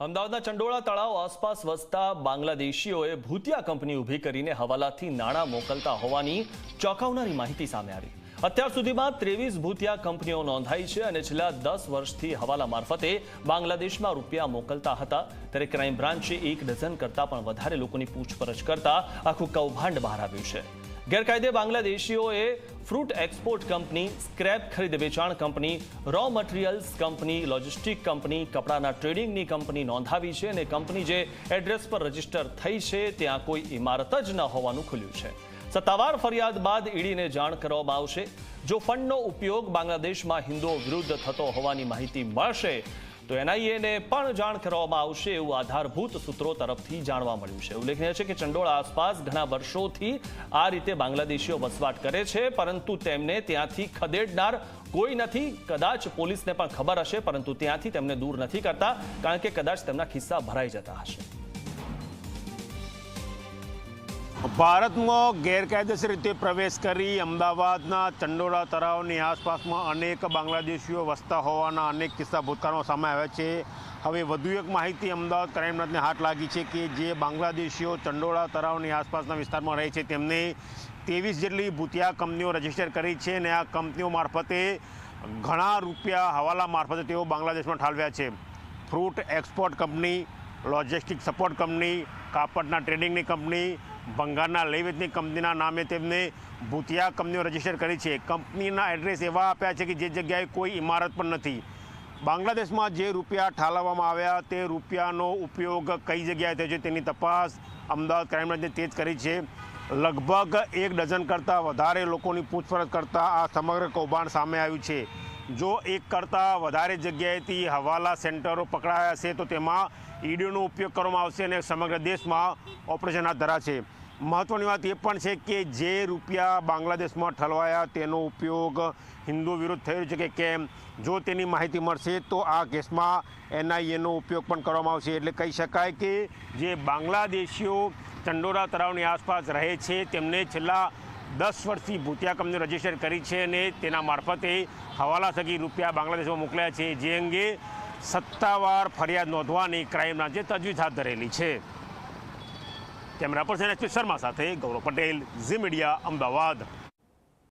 અમદાવાદના ચંડોળા તળાવ આસપાસ વસતા બાંગ્લાદેશીઓએ ભૂતિયા કંપની ઊભી કરીને હવાલાથી નાણાં મોકલતા હોવાની ચોંકાવનારી માહિતી સામે આવી। અત્યાર સુધીમાં 23 ભૂતિયા કંપનીઓ નોંધાઈ છે અને છેલ્લા 10 વર્ષથી હવાલા મારફતે બાંગ્લાદેશમાં રૂપિયા મોકલતા હતા। ત્યારે ક્રાઇમ બ્રાન્ચે 1 ડઝન કરતાં પણ વધારે લોકોની પૂછપરછ કરતા આખું કૌભાંડ બહાર આવ્યું છે। ગેરકાયદે બાંગ્લાદેશીઓએ ફ્રૂટ એક્સપોર્ટ કંપની, સ્ક્રેપ ખરીદ વેચાણ company, raw materials company, logistic company, કપડાના ટ્રેડિંગની કંપની નોંધાવી છે અને કંપની જે એડ્રેસ પર રજીસ્ટર થઈ છે ત્યાં કોઈ ઇમારત જ ન હોવાનું ખુલ્યું છે। સત્તાવાર ફરિયાદ બાદ ઈડીને જાણ કરવામાં આવશે। જો ફંડનો ઉપયોગ બાંગ્લાદેશમાં હિન્દુઓ વિરુદ્ધ થતો હોવાની માહિતી મળશે તો એનઆઈએને પણ જાણ કરવામાં આવશે એવું આધારભૂત સૂત્રો તરફથી જાણવા મળ્યું છે। ઉલ્લેખનીય છે કે ચંડોળા આસપાસ ઘણા વર્ષોથી આ રીતે બાંગ્લાદેશીઓ વસવાટ કરે છે, પરંતુ તેમને ત્યાંથી ખદેડનાર કોઈ નથી। કદાચ પોલીસને પણ ખબર હશે, પરંતુ ત્યાંથી તેમને દૂર નથી કરતા, કારણ કે કદાચ તેમના ખિસ્સા ભરાઈ જતા હશે। ભારતમાં ગેરકાયદેસર રીતે પ્રવેશ કરી અમદાવાદના ચંડોળા તળાવની આસપાસમાં અનેક બાંગ્લાદેશીઓ વસતા હોવાના અનેક કિસ્સા ભૂતકાળમાં સામે આવ્યા છે। હવે વધુ એક માહિતી અમદાવાદ ક્રાઇમ બ્રાન્ચને હાથ લાગી છે કે જે બાંગ્લાદેશીઓ ચંડોળા તળાવની આસપાસના વિસ્તારમાં રહે છે તેમને 23 જેટલી ભૂતિયા કંપનીઓ રજીસ્ટર કરી છે અને આ કંપનીઓ મારફતે ઘણા રૂપિયા હવાલા મારફતે તેઓ બાંગ્લાદેશમાં ઠાલવ્યા છે। Fruit export company, logistic support company, કાપડના ટ્રેડિંગની કંપની, ભંગારના લઈ વેચની કંપનીના નામે તેમને ભૂતિયા કંપનીઓ રજીસ્ટર કરી છે। કંપનીના એડ્રેસ એવા આપ્યા છે કે જે જગ્યાએ કોઈ ઇમારત પણ નથી। બાંગ્લાદેશમાં જે રૂપિયા ઠાલવવામાં આવ્યા તે રૂપિયાનો ઉપયોગ કઈ જગ્યાએ થયો છે તેની તપાસ અમદાવાદ ક્રાઇમ બ્રાન્ચે તેજ કરી છે। લગભગ 1 ડઝન કરતાં વધારે લોકોની પૂછપરછ કરતાં આ સમગ્ર કૌભાંડ સામે આવ્યું છે। જો 1 કરતાં વધારે જગ્યાએથી હવાલા સેન્ટરો પકડાયા છે તો તેમાં ઈડીનો ઉપયોગ કરવામાં આવશે અને સમગ્ર દેશમાં ઓપરેશન હાથ ધરાશે। મહત્ત્વની વાત એ પણ છે કે જે રૂપિયા બાંગ્લાદેશમાં ઠલવાયા તેનો ઉપયોગ હિન્દુ વિરુદ્ધ થયો છે કે કેમ, જો તેની માહિતી મળશે તો આ કેસમાં એનઆઈએનો ઉપયોગ પણ કરવામાં આવશે। એટલે કહી શકાય કે જે બાંગ્લાદેશીઓ ચંડોળા તળાવની આસપાસ રહે છે તેમને છેલ્લા 10 વર્ષથી ભૂતિયા કંપનીઓ રજીસ્ટર કરી છે અને તેના મારફતે હવાલા થકી રૂપિયા બાંગ્લાદેશમાં મોકલ્યા છે, જે અંગે સત્તાવાર ફરિયાદ નોંધવાની ક્રાઇમ બ્રાન્ચે તજવીજ હાથ ધરેલી છે। કેમેરા પર્સન એસપી શર્મા સાથે ગૌરવ પટેલ, ઝી મીડિયા, અમદાવાદ।